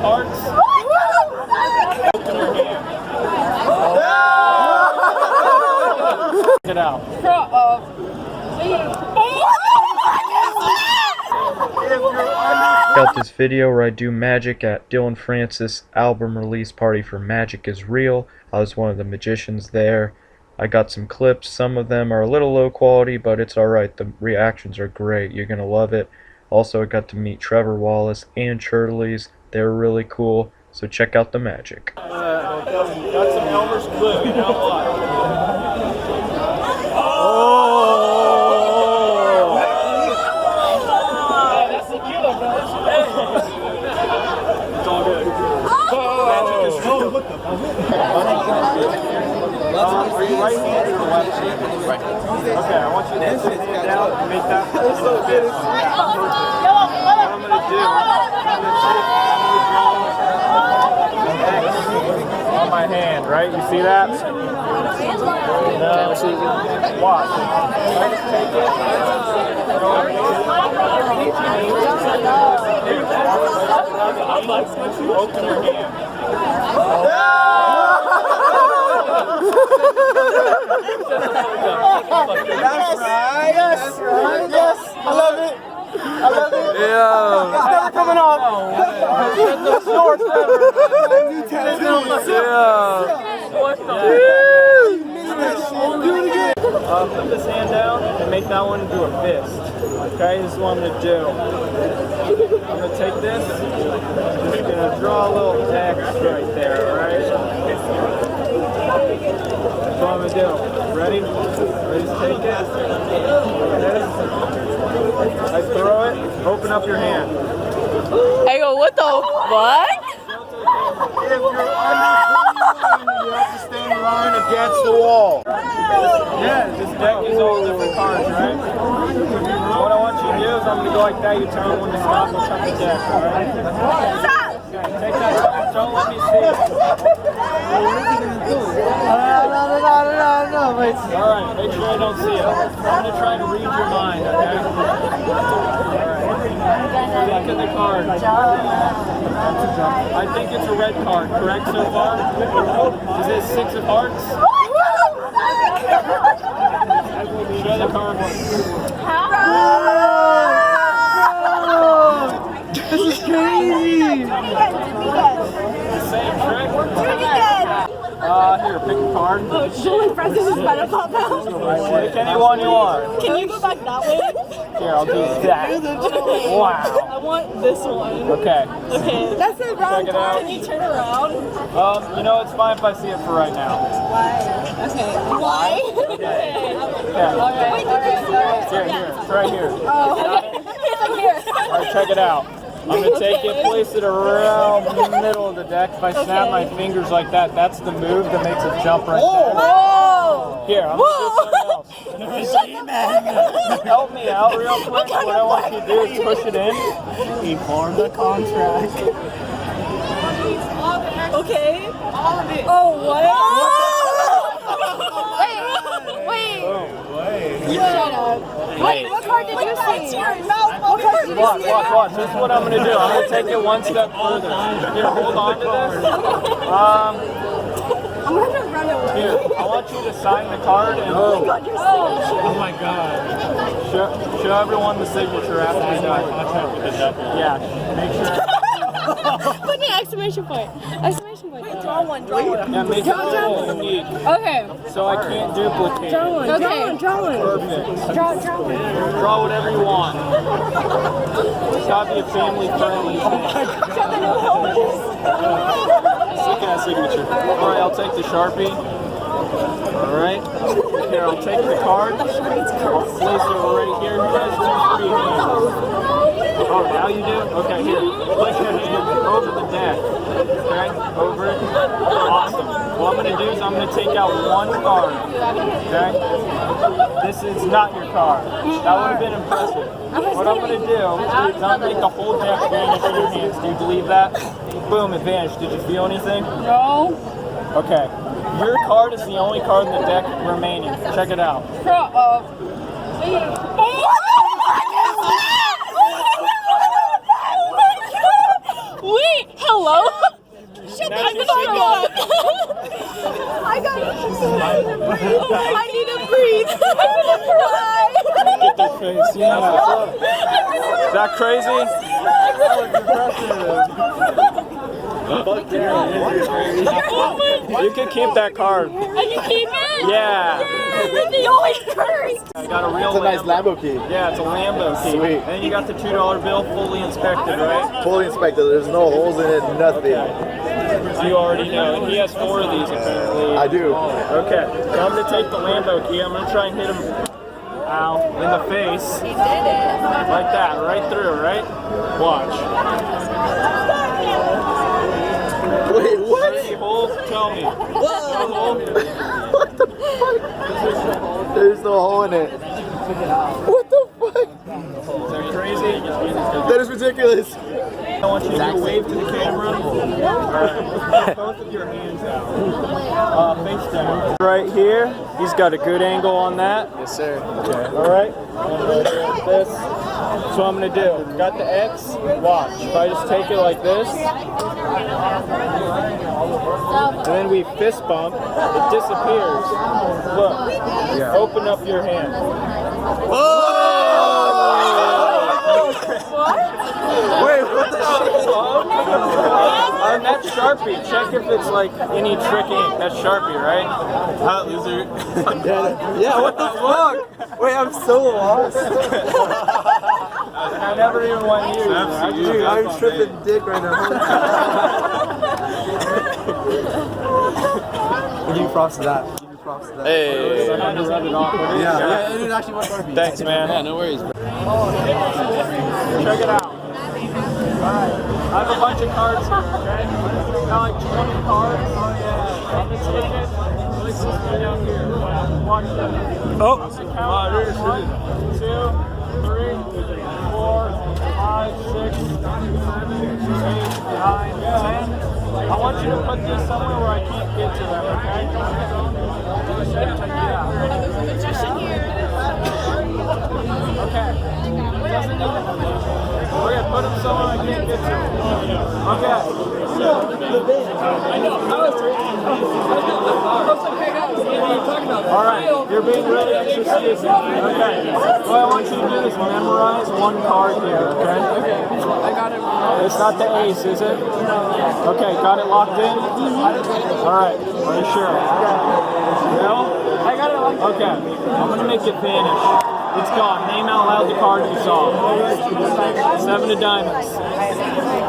cards. Open your hand. Check it out. Out this video where I do magic at Dillon Francis album release party for Magic is Real. I was one of the magicians there. I got some clips. Some of them are a little low quality, but it's alright. The reactions are great. You're going to love it. Also, I got to meet Trevor Wallace and Churtleys. They were really cool. So check out the magic. Got some Elmer's glue. You know what? That's the killer, bro. It's all good. Magic is real. Are you right-handed or left-handed? Right. Okay, I want you to put your hand down and make that into a fist. What I'm going to do, I'm going to draw on my hand, right? You see that? No. Watch. Take it. Open your hand. That's right. Yes. Yes. I love it. I love it. Yeah. It's never coming off. No snorts ever. What the? Do it again. Put this hand down and make that one into a fist. Okay, this is what I'm going to do. I'm going to take this. I'm just going to draw a little X right there, alright? That's what I'm going to do. Ready? Ready to take it? I throw it. Open up your hand. I go, what the fuck? If you're under 21, you have to stand in line against the wall. Yeah, this deck is all different cards, right? What I want you to do is I'm going to go like that. You tell me when to stop and cut the deck, alright? Take that out. Don't let me see it. No. Alright, make sure I don't see it. I'm going to try to read your mind, okay? Alright. Look at the card. I think it's a red card, correct so far? Is it 6 of hearts? Show the card. This is crazy! The same trick? Here, pick a card. Oh, Dillon Francis is about to pop out. Pick any one you want. Can you go back that way? Here, I'll do that. Wow. I want this one. Okay. Okay. That's the wrong card. Can you turn around? You know, it's fine if I see it for right now. Why? Okay. Why? Okay. Yeah. Alright. Here, it's right here. Oh, okay. It's like here. Alright, check it out. I'm going to take it, place it around the middle of the deck. If I snap my fingers like that, that's the move that makes it jump right there. Whoa! Here, I'm going to do something else. Help me out real quick. What I want you to do is push it in. He formed a contract. Okay. Oh, what? Wait. Shut up. Wait, what card did you see? Watch. This is what I'm going to do. I'm going to take it one step further. Here, hold on to this. I'm going to run away. Here, I want you to sign the card and Oh my god. show everyone the signature after you're done. Yeah, make sure. Put the exclamation point. Exclamation point. Wait, draw one. Yeah, make it a little unique. Okay. So I can't duplicate. Draw one. Okay. Draw one. Perfect. Draw one. Draw whatever you want. It's gotta be a family-friendly thing. Look at that signature. Alright, I'll take the Sharpie. Alright. Here, I'll take the card. I'll place it right here. You guys do free hands. Oh, now you do? Okay, here. Place your hand over the deck. Okay, over it. Awesome. What I'm going to do is I'm going to take out one card. Okay? This is not your card. That would have been impressive. What I'm going to do is I'm going to make the whole deck vanish in your hands. Do you believe that? Boom, it vanished. Did you feel anything? No. Okay. Your card is the only card in the deck remaining. Check it out. Wait, hello? slow? Shut the fuck up! I need to breathe. Get their face, yeah. Is that crazy? You can keep that card. I can keep it? Yeah. You're the only curse. I got a real It's a nice Lambo key. Yeah, it's a Lambo key. Sweet. And you got the $2 bill fully inspected, right? Fully inspected. There's no holes in it, nothing. You already know. And he has 4 of these apparently. I do. Okay, so I'm gonna take the Lambo key. I'm gonna try and hit him, ow, in the face. He did it. Like that, right through, right? Watch. Wait, what? Any hole? Tell me. Whoa! What the fuck? There's no hole in it. What the fuck? Is that crazy? That is ridiculous. I want you to do a wave to the camera. Alright, both of your hands out. Face down. Right here, he's got a good angle on that. Yes, sir. Alright, this. That's what I'm gonna do. Got the X, watch. If I just take it like this, and then we fist bump, it disappears. Look, open up your hand. Wait, what the fuck? That's Sharpie. Check if it's like any trick ink. That's Sharpie, right? Loser. Yeah, what the fuck? Wait, I'm so lost. I never even went here. Dude, I'm tripping dick right now. Give you props to that. Give you props to that. Hey. I had to rub it off. Yeah, it actually went Barbie. Thanks, man. Yeah, no worries. Check it out. Alright, I have a bunch of cards here, okay? Got like 20 cards. Oh yeah. I'm gonna take it. Let's just go down here. Watch that. Oh! 1, 2, 3, 4, 5, 6, 7, 8, 9, 10. I want you to put this somewhere where I can't get to them, okay? Yeah. Okay. We're gonna put them somewhere I can't get to. Okay. Alright, you're being really extra serious. Okay. What I want you to do is memorize one card here, okay? I got it. It's not the ace, is it? Okay, got it locked in? Alright, are you sure? No? I got it locked in. Okay, I'm gonna make it vanish. It's gone. Name out loud the card you saw. 7 of diamonds.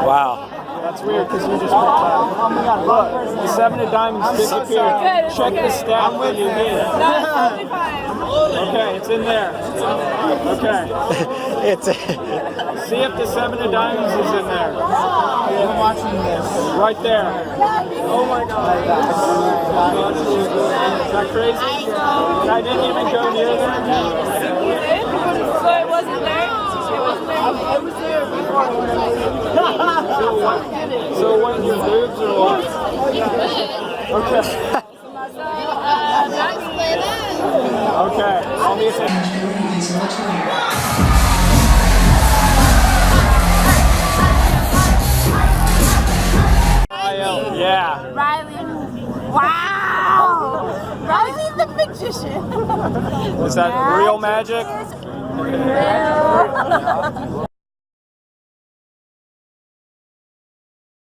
Wow. That's weird because you just put that. Oh my god, look. The 7 of diamonds disappeared. Check the stat when you hit it. Okay, it's in there. Okay. See if the 7 of diamonds is in there. I'm watching this. Right there. Oh my god. Is that crazy? I didn't even go near there. So it wasn't there? It wasn't there? I was there before. So what, your boobs or what? Okay. Okay, I'll be a second. Yeah. Riley. Wow! Riley's the magician. Is that real magic? Real.